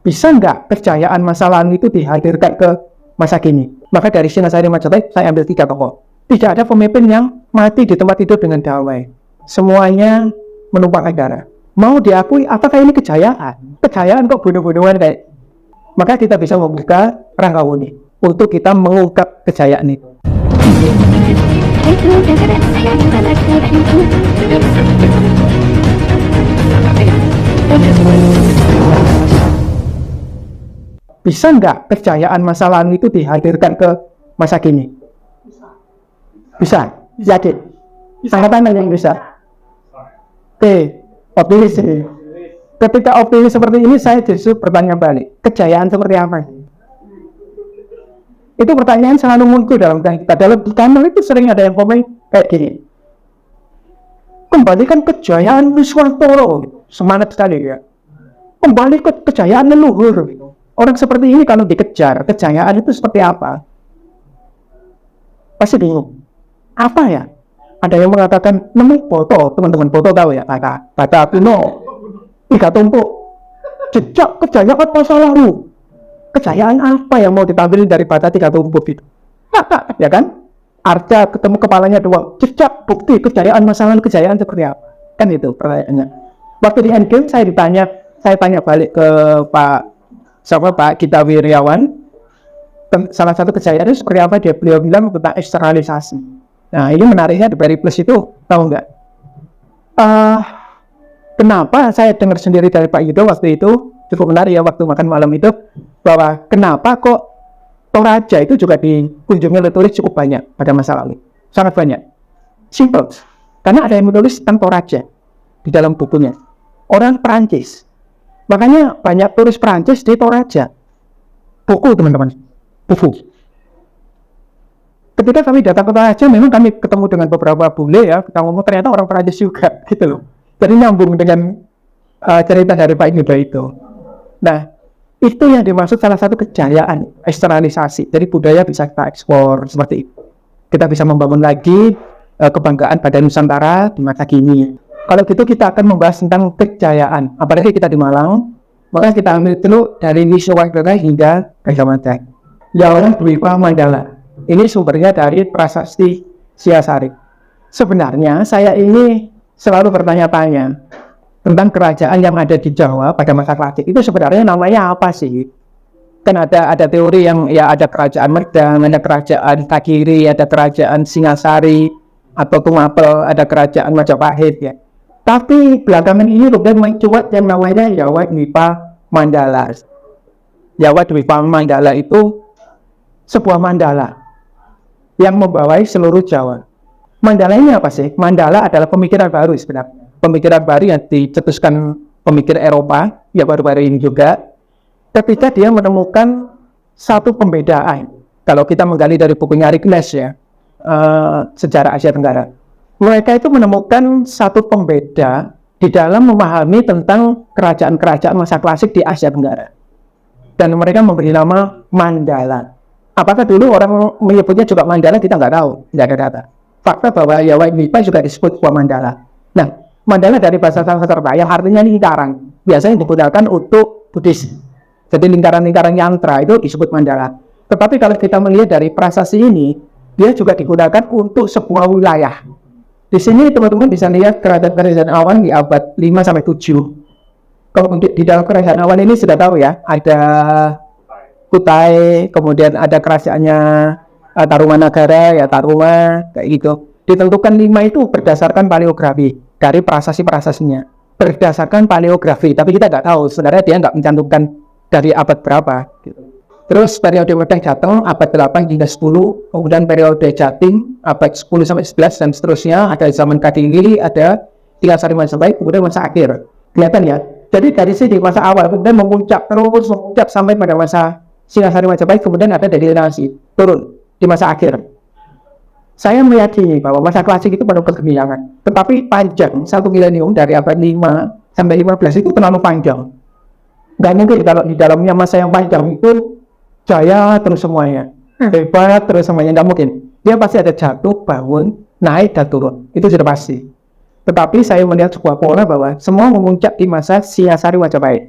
Bisa nggak kejayaan masa lalu itu dihadirkan ke masa kini? Maka dari Singasari Majapahit saya ambil 3 tokoh. Tidak ada pemimpin yang mati di tempat tidur dengan damai. Semuanya menumpang negara. Mau diakui, apakah ini kejayaan? Kejayaan kok bunuh-bunuhan kayak. Maka kita bisa membuka Rangkawuni untuk kita mengungkap kejayaan itu. Bisa nggak kejayaan masa lalu itu dihadirkan ke masa kini? Bisa. Yakin? Angkatan yang bisa. Oke, optimis ini. Ketika optimis seperti ini, saya justru bertanya balik, kejayaan seperti apa? Itu pertanyaan selalu muncul dalam kita. Dalam kanal itu sering ada yang komen kayak gini. Kembalikan kejayaan Wiswantoro. Semangat sekali ya. Kembali ke kejayaan leluhur. Orang seperti ini kalau dikejar, kejayaan itu seperti apa? Pasti bingung. Apa ya? Ada yang mengatakan, nemu foto, teman-teman foto tahu ya, bata kuno, tiga tumpuk, jejak kejayaan masa lalu. Kejayaan apa yang mau ditampilkan dari bata tiga tumpuk itu? Ya kan? Arca ketemu kepalanya doang, jejak bukti kejayaan masa lalu, kejayaan seperti apa? Kan itu pertanyaannya. Waktu di Endgame saya tanya balik ke Pak Gita Wirjawan, salah satu kejayaan itu seperti apa? Beliau bilang tentang eksternalisasi. Nah ini menariknya di Periplus itu, tahu nggak? Kenapa saya dengar sendiri dari Pak Yudo waktu itu, cukup menarik ya waktu makan malam itu, bahwa kenapa kok Toraja itu juga dikunjungi oleh turis cukup banyak pada masa lalu, sangat banyak. Simple, karena ada yang menulis tentang Toraja di dalam bukunya. Orang Perancis, makanya banyak turis Perancis di Toraja. Buku teman-teman, buku. Ketika kami datang ke Toraja, memang kami ketemu dengan beberapa bule ya, kita ngomong ternyata orang Perancis juga, gitu loh. Jadi nyambung dengan cerita dari Pak Yudo itu. Nah, itu yang dimaksud salah satu kejayaan eksternalisasi. Jadi budaya bisa kita ekspor seperti itu. Kita bisa membangun lagi kebanggaan pada Nusantara di masa kini. Kalau gitu kita akan membahas tentang kejayaan. Apalagi kita di Malang, maka kita ambil dulu dari Wiswantoro hingga Gajah Yawan Dwipa Mandala. Ini sumbernya dari prasasti Siasari. Sebenarnya saya ini selalu bertanya-tanya tentang kerajaan yang ada di Jawa pada masa klasik. Itu sebenarnya namanya apa sih? Kan ada teori yang ya ada kerajaan Medang, ada kerajaan Takiri, ada kerajaan Singasari atau Tumapel, ada kerajaan Majapahit ya. Tapi belakangan ini kemudian mencuat yang namanya Yawa Dwipa Mandala. Yawa Dwipa Mandala itu sebuah mandala yang membawai seluruh Jawa. Mandala ini apa sih? Mandala adalah pemikiran baru sebenarnya. Pemikiran baru yang dicetuskan pemikir Eropa, ya baru-baru ini juga, ketika dia menemukan satu pembedaan. Kalau kita menggali dari bukunya Arikles ya, sejarah Asia Tenggara. Mereka itu menemukan satu pembeda di dalam memahami tentang kerajaan-kerajaan masa klasik di Asia Tenggara. Dan mereka memberi nama Mandala. Apakah dulu orang menyebutnya juga Mandala, kita nggak tahu, nggak ada data. Fakta bahwa Yawa Dwipa juga disebut sebuah mandala. Nah, mandala dari bahasa Sanskerta yang artinya lingkaran, biasanya digunakan untuk Buddhis. Jadi lingkaran-lingkaran yantra itu disebut mandala. Tetapi kalau kita melihat dari prasasti ini, dia juga digunakan untuk sebuah wilayah. Di sini teman-teman bisa lihat kerajaan-kerajaan awan di abad 5 sampai 7. Kalau di dalam kerajaan awan ini sudah tahu ya, ada Kutai, kemudian ada kerajaannya Tarumanagara, ya Taruma, kayak gitu. Ditentukan 5 itu berdasarkan paleografi dari prasasti-prasastinya. Berdasarkan paleografi, tapi kita nggak tahu sebenarnya dia nggak mencantumkan dari abad berapa. Gitu. Terus periode Wedang Jateng abad 8 hingga 10, kemudian periode Jatim abad 10 sampai 11 dan seterusnya. Ada zaman Kadiri, ada Singasari Majapahit, kemudian masa akhir. Kelihatan ya. Jadi dari sini masa awal kemudian memuncak terus memuncak sampai pada masa Singasari Majapahit, kemudian ada degradasi turun di masa akhir. Saya meyakini bahwa masa klasik itu penuh kegemilangan, tetapi panjang, 1 milenium dari abad 5 sampai 15 itu terlalu panjang. Nggak mungkin kalau di dalamnya masa yang panjang itu jaya terus semuanya, hebat terus semuanya, nggak mungkin. Dia pasti ada jatuh, bangun, naik dan turun, itu sudah pasti. Tetapi saya melihat sebuah pola bahwa semua memuncak di masa Singasari Majapahit.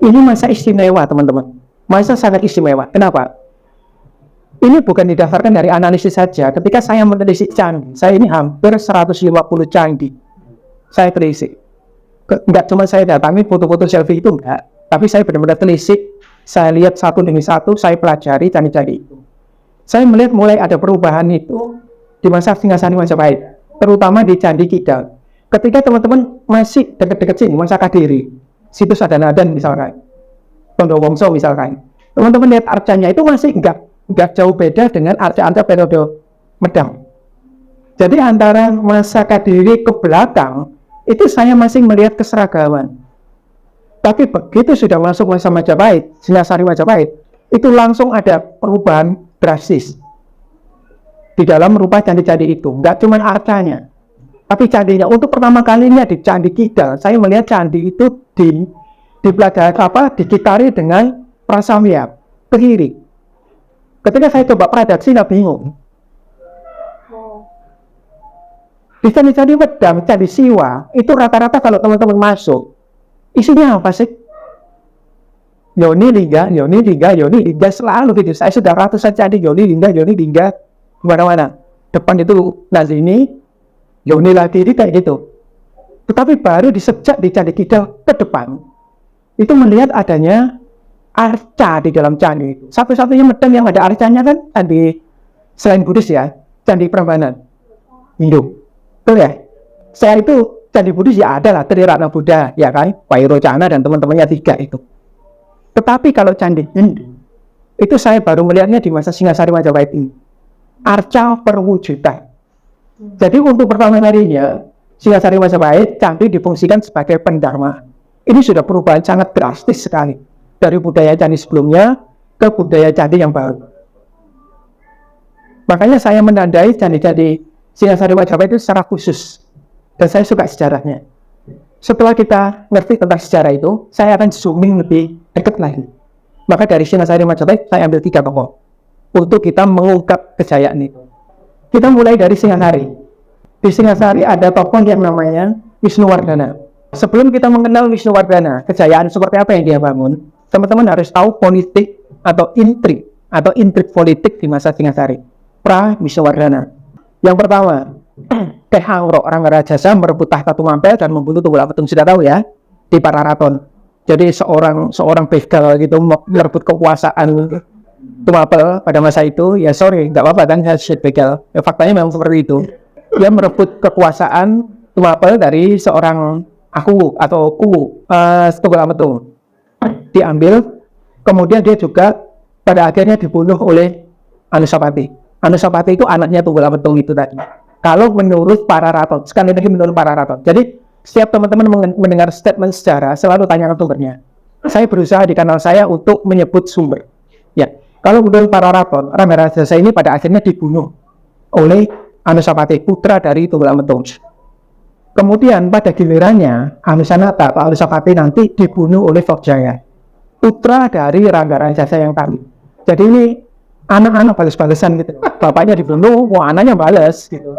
Ini masa istimewa, teman-teman. Masa sangat istimewa. Kenapa? Ini bukan didasarkan dari analisis saja. Ketika saya menelisik candi, saya ini hampir 150 candi. Saya telisik. Enggak cuma saya datangi foto-foto selfie itu, enggak. Tapi saya benar-benar telisik. Saya lihat satu demi satu, saya pelajari candi-candi itu. Saya melihat mulai ada perubahan itu di masa Singasari Majapahit, terutama di Candi Kidal. Ketika teman-teman masih dekat-dekat sini, masa Kadiri, situs Adanadan misalkan, Tondowongso misalkan, teman-teman lihat arcanya itu masih enggak jauh beda dengan arca-arca periode Medang. Jadi antara masa Kadiri ke belakang, itu saya masih melihat keseragaman. Tapi begitu sudah masuk masa Majapahit, Singasari Majapahit, itu langsung ada perubahan drastis di dalam rupa candi-candi itu. Nggak cuma arcanya, tapi candinya. Untuk pertama kalinya di Candi Kidal, saya melihat candi itu dipelajari dikitari dengan prasamya ke kiri. Ketika saya coba pradaksi, nggak bingung. Di candi-candi Medang, candi Siwa, itu rata-rata kalau teman-teman masuk, isinya apa sih? Yoni Lingga selalu gitu. Saya sudah ratusan candi Yoni Lingga kemana-mana. Depan itu Nazini, Yoni lagi, ini kayak gitu. Tetapi baru sejak di Candi Kidal ke depan, itu melihat adanya arca di dalam candi itu. Satu-satunya Medang yang ada arcanya kan candi selain Buddhis ya, Candi Prambanan, Hindu. Betul ya? Saya itu candi Buddhis ya ada lah, Triratna Buddha, ya kan? Vairocana dan teman-temannya 3 itu. Tetapi kalau candi Hindu, itu saya baru melihatnya di masa Singasari Majapahit ini. Arca perwujudan. Jadi untuk pertama kalinya, Singasari Majapahit, candi difungsikan sebagai pendharma. Ini sudah perubahan sangat drastis sekali. Dari budaya candi sebelumnya ke budaya candi yang baru. Makanya saya menandai candi-candi Singasari Majapahit itu secara khusus. Dan saya suka sejarahnya. Setelah kita ngerti tentang sejarah itu, saya akan zooming lebih dekat lagi. Maka dari Singasari Majapahit, saya ambil 3 tokoh untuk kita mengungkap kejayaan itu. Kita mulai dari Singasari. Di Singasari ada tokoh yang namanya Wisnuwardana. Sebelum kita mengenal Wisnuwardana, kejayaan seperti apa yang dia bangun, teman-teman harus tahu politik atau intrik politik di masa Singasari. Wisnuwardana. Yang pertama, Keh Hangro, orang Rajasa merebut tahta Tumampel dan membunuh Tunggul-Ametung, sudah tahu ya, di Pararaton. Jadi seorang begal gitu merebut kekuasaan Tumampel pada masa itu. Ya sorry, nggak apa-apa kan, saya begal. Ya, faktanya memang seperti itu. Dia merebut kekuasaan Tumampel dari seorang Tunggul-Ametung. Diambil, kemudian dia juga pada akhirnya dibunuh oleh Anusapati. Anusapati itu anaknya Tunggul-Ametung itu tadi. Kalau menurut Pararaton, sekali lagi menurut Pararaton. Jadi, setiap teman-teman mendengar statement sejarah, selalu tanyakan sumbernya. Saya berusaha di kanal saya untuk menyebut sumber. Ya, kalau menurut Pararaton, Ranggarajasa ini pada akhirnya dibunuh oleh Anusapati, putra dari Tunggul-Ametung. Kemudian pada gilirannya, Anusanata atau Anusapati nanti dibunuh oleh Sokjaya, putra dari Ranggarajasa yang tadi. Jadi ini anak-anak balas-balasan gitu. Bapaknya dibunuh, anaknya balas gitu.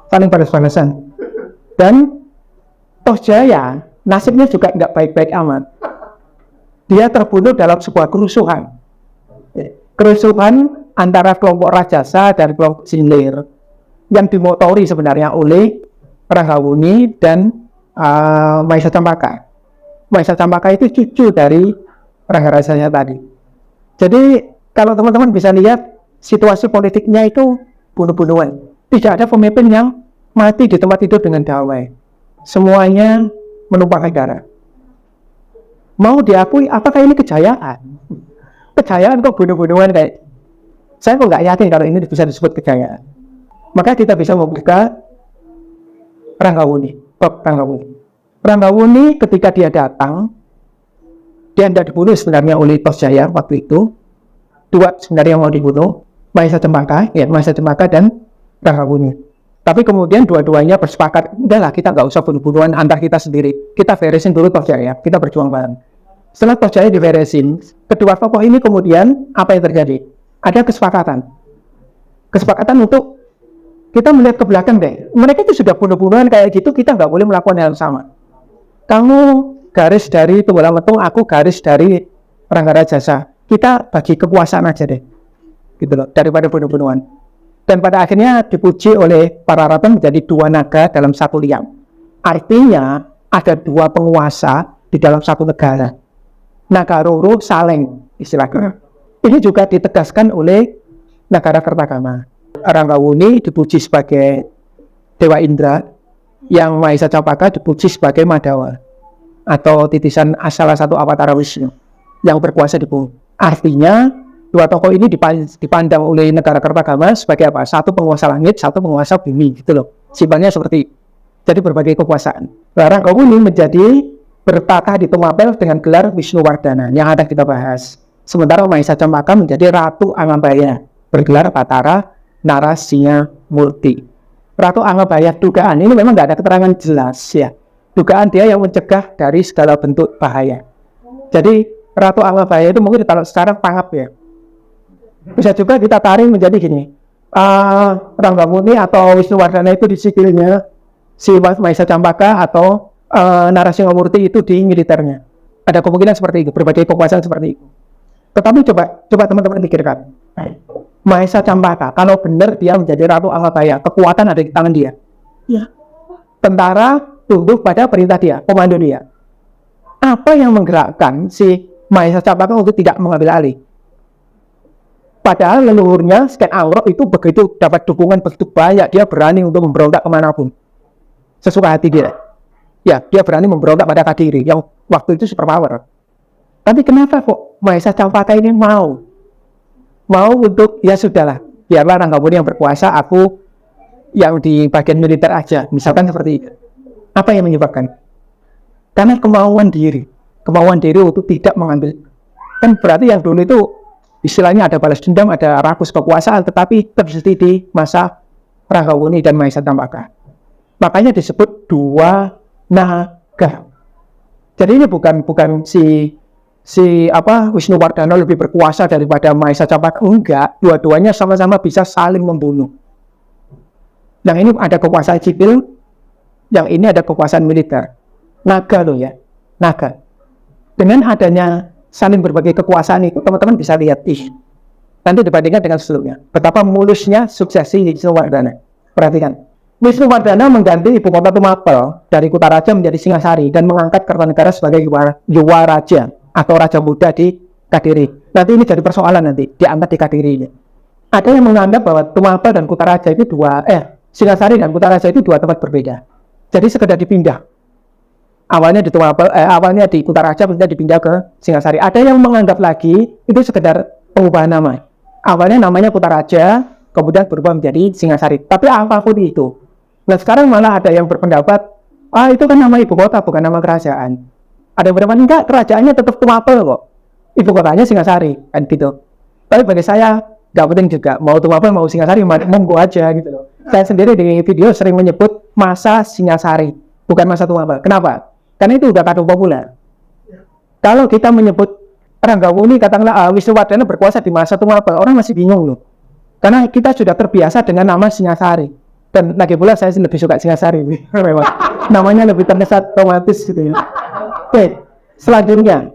Saling balas-balasan. Dan Tosjaya nasibnya juga nggak baik-baik amat. Dia terbunuh dalam sebuah kerusuhan. Kerusuhan antara kelompok Rajasa dan kelompok Silir yang dimotori sebenarnya oleh Ranggawuni dan Mahesa Campaka. Mahesa Campaka itu cucu dari Ranggarajasanya tadi. Jadi kalau teman-teman bisa lihat situasi politiknya itu bunuh-bunuhan. Tidak ada pemimpin yang mati di tempat tidur dengan damai. Semuanya menumpahkan darah. Mau diakui, apakah ini kejayaan? Kejayaan kok bunuh-bunuhan kayak? Saya kok nggak yakin kalau ini bisa disebut kejayaan. Maka kita bisa membuka Ranggawuni. Ranggawuni ketika dia datang, dia tidak dibunuh sebenarnya oleh Tosjaya waktu itu. 2 sebenarnya yang mau dibunuh, Mahesa Cempaka dan Ranggawuni. Tapi kemudian dua-duanya bersepakat, udahlah kita nggak usah bunuh-bunuhan antar kita sendiri, kita beresin dulu Tosjaya, kita berjuang bareng. Setelah Tosjaya diberesin, kedua tokoh ini kemudian apa yang terjadi? Ada kesepakatan untuk kita melihat ke belakang deh. Mereka itu sudah bunuh-bunuhan kayak gitu, kita nggak boleh melakukan hal yang sama. garis dari Tunggal Metung, aku garis dari Ranggara Jasa. Kita bagi kekuasaan aja deh, gitu loh, daripada bunuh-bunuhan. Dan pada akhirnya dipuji oleh para raton menjadi dua naga dalam satu liang. Artinya ada dua penguasa di dalam satu negara. Naga Roro Saleng istilahnya. Ini juga ditegaskan oleh negara Kertagama. Ranggawuni dipuji sebagai Dewa Indra, yang Mahesa Campaka dipuji sebagai Madawa atau titisan salah satu awatara Wisnu yang berkuasa di bumi. Artinya dua tokoh ini dipandang oleh negara Kertagama sebagai apa? Satu penguasa langit, satu penguasa bumi, gitu loh. Simpelnya seperti itu. Jadi berbagai kekuasaan. Ranggawuni menjadi bertata di Tumapel dengan gelar Wisnuwardana yang ada kita bahas. Sementara Mahesa Campaka menjadi Ratu Angabaya bergelar Batara Narasingha Murti. Ratu Angabaya, dugaan ini memang nggak ada keterangan jelas ya. Dugaan dia yang mencegah dari segala bentuk bahaya. Jadi Ratu Angabaya itu mungkin kalau sekarang pangap ya. Bisa juga kita tarik menjadi gini. Ranggawuni atau Wisnuwardana itu di sikilnya, si Mahesa Campaka atau Narasingha Murti itu di militernya. Ada kemungkinan seperti itu, berbagai kekuasaan seperti itu. Tetapi coba teman-teman pikirkan. Mahesa Campaka, kalau benar dia menjadi Ratu Angabaya, kekuatan ada di tangan dia. Ya. Tentara tunduk pada perintah dia, komando dia. Apa yang menggerakkan si Mahesa Campaka untuk tidak mengambil alih? Padahal leluhurnya Sken Angrok itu begitu dapat dukungan begitu banyak, dia berani untuk memberontak kemanapun sesuka hati dia. Ya, dia berani memberontak pada Kadiri yang waktu itu superpower. Tapi kenapa kok Mahesa Campaka ini mau untuk, ya sudahlah, biarlah Ranggawuni yang berkuasa, aku yang di bagian militer aja, misalkan seperti itu. Apa yang menyebabkan? Karena kemauan diri untuk tidak mengambil. Kan berarti yang dulu itu istilahnya ada balas dendam, ada rakus kekuasaan, tetapi terjadi di masa Ranggawuni dan Mahesa Campaka. Makanya disebut dua naga. Jadi ini bukan si Wisnuwardana lebih berkuasa daripada Mahesa Campaka. Enggak, dua-duanya sama-sama bisa saling membunuh. Yang ini ada kekuasaan sipil, yang ini ada kekuasaan militer. Naga loh ya, naga. Dengan adanya saling berbagai kekuasaan itu, teman-teman bisa lihat nanti dibandingkan dengan sebelumnya, betapa mulusnya suksesi Wisnuwardana. Perhatikan, Wisnuwardana mengganti ibu kota Tumapel dari Kutaraja menjadi Singasari dan mengangkat Kertanegara sebagai Yuwaraja atau Raja Muda di Kadiri. Nanti ini jadi persoalan nanti, diangkat di Kadiri ini. Ada yang menganggap bahwa Tumapel dan Kutaraja itu Singasari dan Kutaraja itu dua tempat berbeda. Jadi sekedar dipindah. Awalnya di Tumapel, awalnya di Kutaraja, kemudian dipindah ke Singasari. Ada yang menganggap lagi itu sekedar pengubahan nama. Awalnya namanya Kutaraja, kemudian berubah menjadi Singasari. Tapi apapun itu. Nah sekarang malah ada yang berpendapat, itu kan nama ibu kota, bukan nama kerajaan. Ada yang berpendapat, enggak, kerajaannya tetap Tumapel kok. Ibu kotanya Singasari, kan gitu. Tapi bagi saya, nggak penting juga. Mau Tumapel, mau Singasari, monggo aja gitu loh. Saya sendiri di video sering menyebut masa Singasari, bukan masa Tumapel. Kenapa? Karena itu udah kado populer. Kalau kita menyebut Ranggawuni, katakanlah Wisnuwardana berkuasa di masa Tumapel, orang masih bingung loh. Karena kita sudah terbiasa dengan nama Singasari. Dan lagi pula saya lebih suka Singasari. Memang namanya lebih terkesan romantis gitu ya. Oke, selanjutnya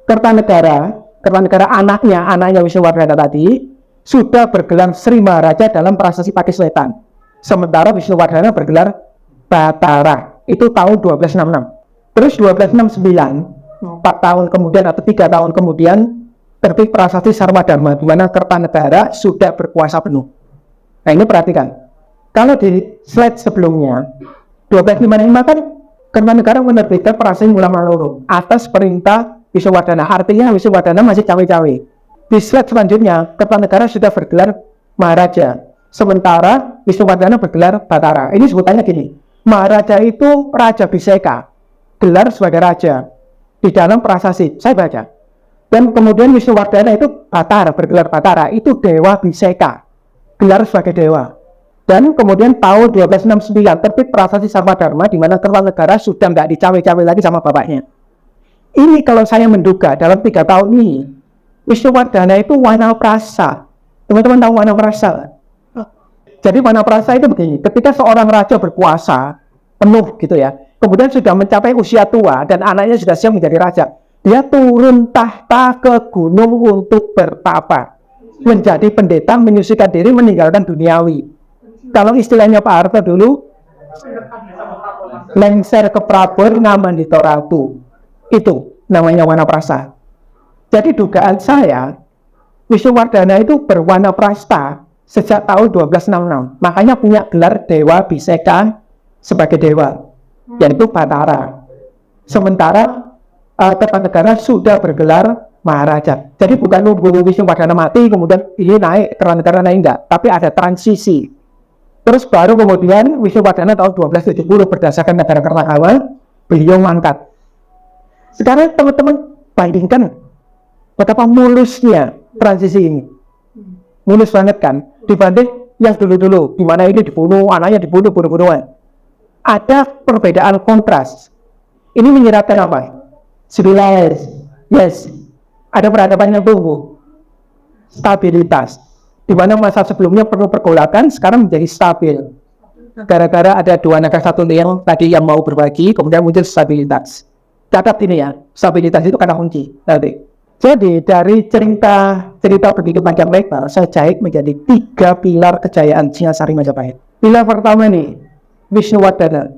Kertanegara anaknya Wisnuwardana tadi sudah bergelar Sri Maharaja dalam prasasti Pakiswetan. Sementara Wisnuwardana bergelar Batara. Itu tahun 1266. Terus 1269, 4 tahun kemudian atau 3 tahun kemudian terbit prasasti Sarwadharma, di mana Kertanegara sudah berkuasa penuh. Nah ini perhatikan. Kalau di slide sebelumnya 1255 kan Kertanegara menerbitkan prasasti Ulama Loro atas perintah Wisnuwardana. Artinya Wisnuwardana masih cawe-cawe. Di slide selanjutnya Kertanegara sudah bergelar Maharaja, sementara Wisnuwardana bergelar Batara. Ini sebutannya gini, Maharaja itu Raja Biseka, gelar sebagai raja di dalam prasasti. Saya baca. Dan kemudian Wisnuwardana itu Batara, bergelar Batara, itu Dewa Biseka, gelar sebagai dewa. Dan kemudian tahun 1269 terbit prasasti Sarwadharma, di mana Kertanegara sudah tidak dicawe-cawe lagi sama bapaknya. Ini kalau saya menduga dalam 3 tahun ini Wisnuwardana itu Wanaprasa. Teman-teman tahu Wanaprasa? Jadi Wanaprasa itu begini, ketika seorang raja berkuasa penuh gitu ya, kemudian sudah mencapai usia tua dan anaknya sudah siap menjadi raja, dia turun tahta ke gunung untuk bertapa, menjadi pendeta, menyucikan diri, meninggalkan duniawi. Kalau istilahnya Pak Harto dulu, lengser ke Prabon ngaman di Toratu, itu namanya wanaprasa. Jadi dugaan saya, Wisnuwardana itu berwanaprasta sejak tahun 1266, makanya punya gelar Dewa Biseka sebagai dewa, yaitu Batara. Sementara Kertanegara sudah bergelar Maharaja. Jadi bukan nunggu Wisnuwardana mati kemudian ini naik, Kertanegara naik, enggak, tapi ada transisi. Terus baru kemudian Wisnuwardana tahun 1270 berdasarkan negara Kertagama beliau mangkat. Sekarang teman-teman bandingkan betapa mulusnya transisi ini, mulus banget kan, dibanding yang dulu-dulu, di mana ini dibunuh, anaknya dibunuh, bunuh-bunuhan. Ada perbedaan kontras. Ini menyiratkan apa? Civilized, yes. Ada peradaban yang tumbuh, stabilitas. Di mana masa sebelumnya perlu pergolakan, sekarang menjadi stabil. Gara-gara ada dua negara satu yang tadi yang mau berbagi, kemudian muncul stabilitas. Catat ini ya, stabilitas itu kata kunci nanti. Jadi dari cerita begitu panjang lebar, saya jahit menjadi 3 pilar kejayaan Singasari Majapahit. Pilar pertama nih, Wisnuwardana,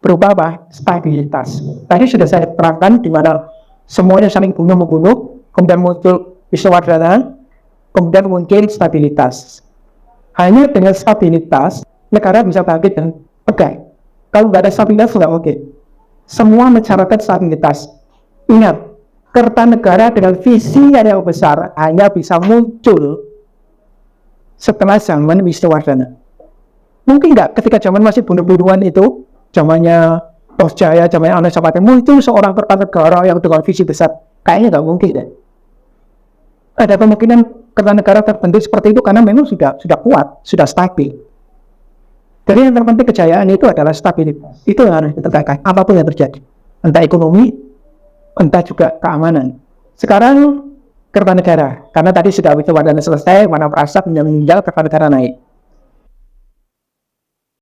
berupa apa? Stabilitas. Tadi sudah saya terangkan di mana semuanya saling bunuh-membunuh, kemudian muncul Wisnuwardana, kemudian muncul stabilitas. Hanya dengan stabilitas, negara bisa bangkit dan pegang. Kalau nggak ada stabilitas, nggak oke. Semua mensyaratkan stabilitas. Ingat, Kertanegara dengan visi yang besar hanya bisa muncul setelah zaman Wisnuwardana. Mungkin nggak ketika zaman masih bunuh-bunuhan itu, zamannya Tosjaya, zamannya Anosapati, muncul seorang Kertanegara yang dengan visi besar? Kayaknya nggak mungkin deh. Ada kemungkinan Kertanegara terbentuk seperti itu karena memang sudah kuat, sudah stabil. Jadi yang terpenting kejayaan itu adalah stabilitas. Itu yang harus ditegakkan apapun yang terjadi, entah ekonomi, entah juga keamanan. Sekarang Kertanegara, karena tadi sudah Wisnuwardana selesai, Wanaprasa meninggal, Kertanegara naik.